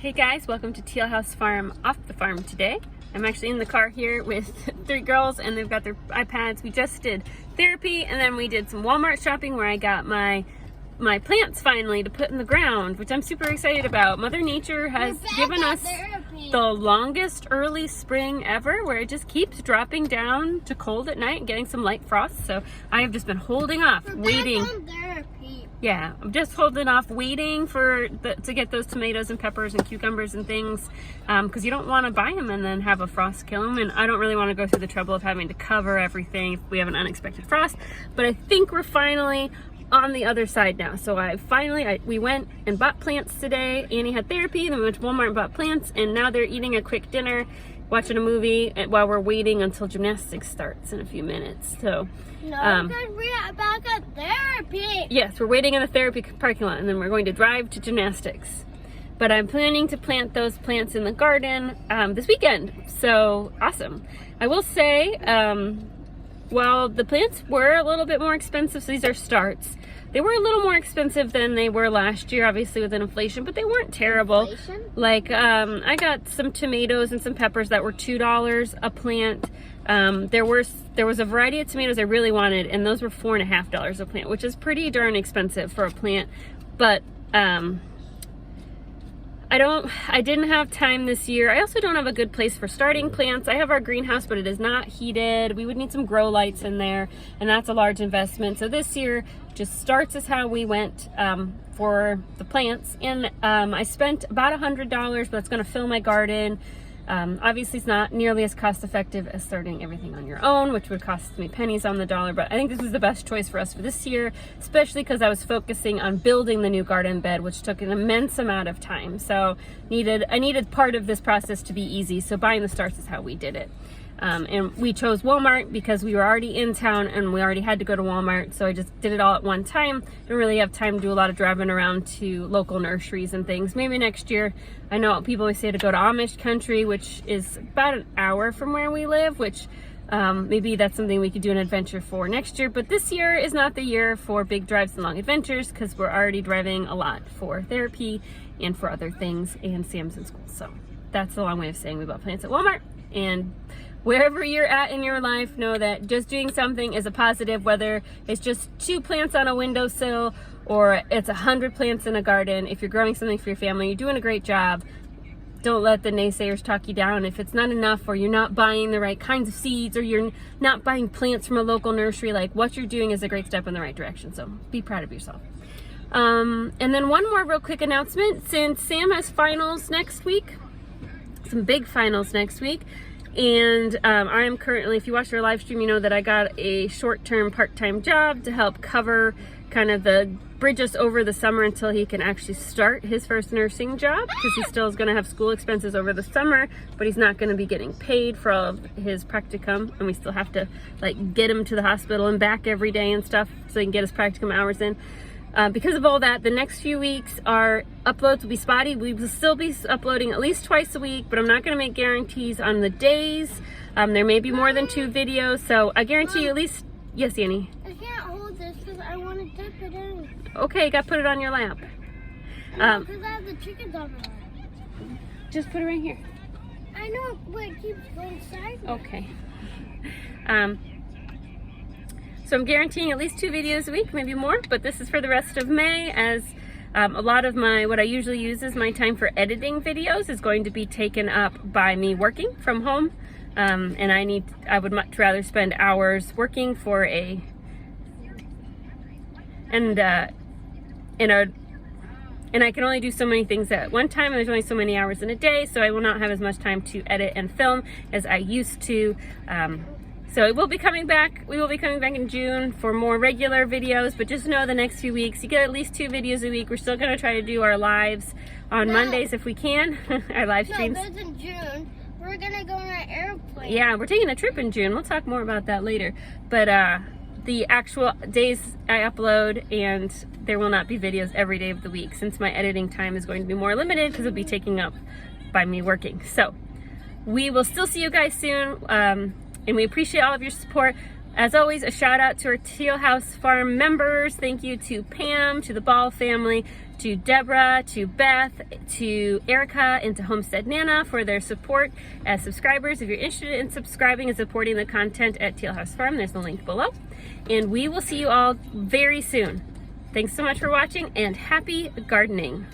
Hey guys, welcome to Teal House Farm off the farm today. I'm actually in the car here with 3 girls and they've got their iPads. We just did therapy and then we did some Walmart shopping where I got my plants finally to put in the ground, which I'm super excited about. Mother Nature has given us the longest early spring ever where it just keeps dropping down to cold at night and getting some light frost. So I have just been holding off, waiting. Yeah, I'm just holding off, waiting to get those tomatoes and peppers and cucumbers and things, because you don't want to buy them and then have a frost kill them. And I don't really want to go through the trouble of having to cover everything if we have an unexpected frost. But I think we're finally on the other side now. So we went and bought plants today. Annie had therapy, then we went to Walmart and bought plants, and now they're eating a quick dinner, watching a movie while we're waiting until gymnastics starts in a few minutes. So because we're about to therapy. Yes, we're waiting in the therapy parking lot and then we're going to drive to gymnastics. But I'm planning to plant those plants in the garden this weekend. So awesome. I will say, well, the plants were a little bit more expensive, so these are starts. They were a little more expensive than they were last year, obviously with inflation, but they weren't terrible. Inflation? Like, I got some tomatoes and some peppers that were $2 a plant. There was a variety of tomatoes I really wanted, and those were $4.50 a plant, which is pretty darn expensive for a plant. But I didn't have time this year. I also don't have a good place for starting plants. I have our greenhouse, but it is not heated. We would need some grow lights in there, and that's a large investment. So this year, just starts is how we went for the plants. And I spent about $100, but that's gonna fill my garden. Obviously it's not nearly as cost effective as starting everything on your own, which would cost me pennies on the dollar, but I think this is the best choice for us for this year, especially because I was focusing on building the new garden bed, which took an immense amount of time. So I needed part of this process to be easy, so buying the starts is how we did it. And we chose Walmart because we were already in town and we already had to go to Walmart, so I just did it all at one time. Didn't really have time to do a lot of driving around to local nurseries and things. Maybe next year. I know people always say to go to Amish country, which is about an hour from where we live, which maybe that's something we could do an adventure for next year. But this year is not the year for big drives and long adventures because we're already driving a lot for therapy and for other things, and Sam's in school. So that's a long way of saying we bought plants at Walmart. And wherever you're at in your life, know that just doing something is a positive, whether it's just 2 plants on a windowsill or it's 100 plants in a garden. If you're growing something for your family, you're doing a great job. Don't let the naysayers talk you down. If it's not enough, or you're not buying the right kinds of seeds, or you're not buying plants from a local nursery, like, what you're doing is a great step in the right direction. So be proud of yourself. And then one more real quick announcement. Since Sam has finals next week, some big finals next week, and I am currently, if you watch our live stream, you know that I got a short-term part-time job to help cover kind of bridge us over the summer until he can actually start his first nursing job, because he still is going to have school expenses over the summer, but he's not going to be getting paid for all of his practicum, and we still have to like get him to the hospital and back every day and stuff so he can get his practicum hours in. Because of all that, the next few weeks our uploads will be spotty. We will still be uploading at least twice a week, but I'm not going to make guarantees on the days. There may be more than 2 videos, so I guarantee you at least. Yes, Annie? I can't hold this because I want to dip it in. Okay, got to put it on your lap. Because I have the chickens on my lap. Just put it right here. I know, but it keeps going sideways. Okay. So I'm guaranteeing at least 2 videos a week, maybe more, but this is for the rest of May, as a lot of what I usually use as my time for editing videos is going to be taken up by me working from home. And I would much rather spend hours working for and I can only do so many things at one time, and there's only so many hours in a day, so I will not have as much time to edit and film as I used to. So it will be coming back. We will be coming back in June for more regular videos, but just know the next few weeks, you get at least 2 videos a week. We're still gonna try to do our lives on Mondays if we can, our live streams. No, but in June, we're gonna go on an airplane. Yeah, we're taking a trip in June. We'll talk more about that later. But the actual days I upload, and there will not be videos every day of the week since my editing time is going to be more limited because it'll be taken up by me working. So we will still see you guys soon. And we appreciate all of your support. As always, a shout out to our Teal House Farm members. Thank you to Pam, to the Ball family, to Deborah, to Beth, to Erica, and to Homestead Nana for their support as subscribers. If you're interested in subscribing and supporting the content at Teal House Farm, there's the link below. And we will see you all very soon. Thanks so much for watching, and happy gardening.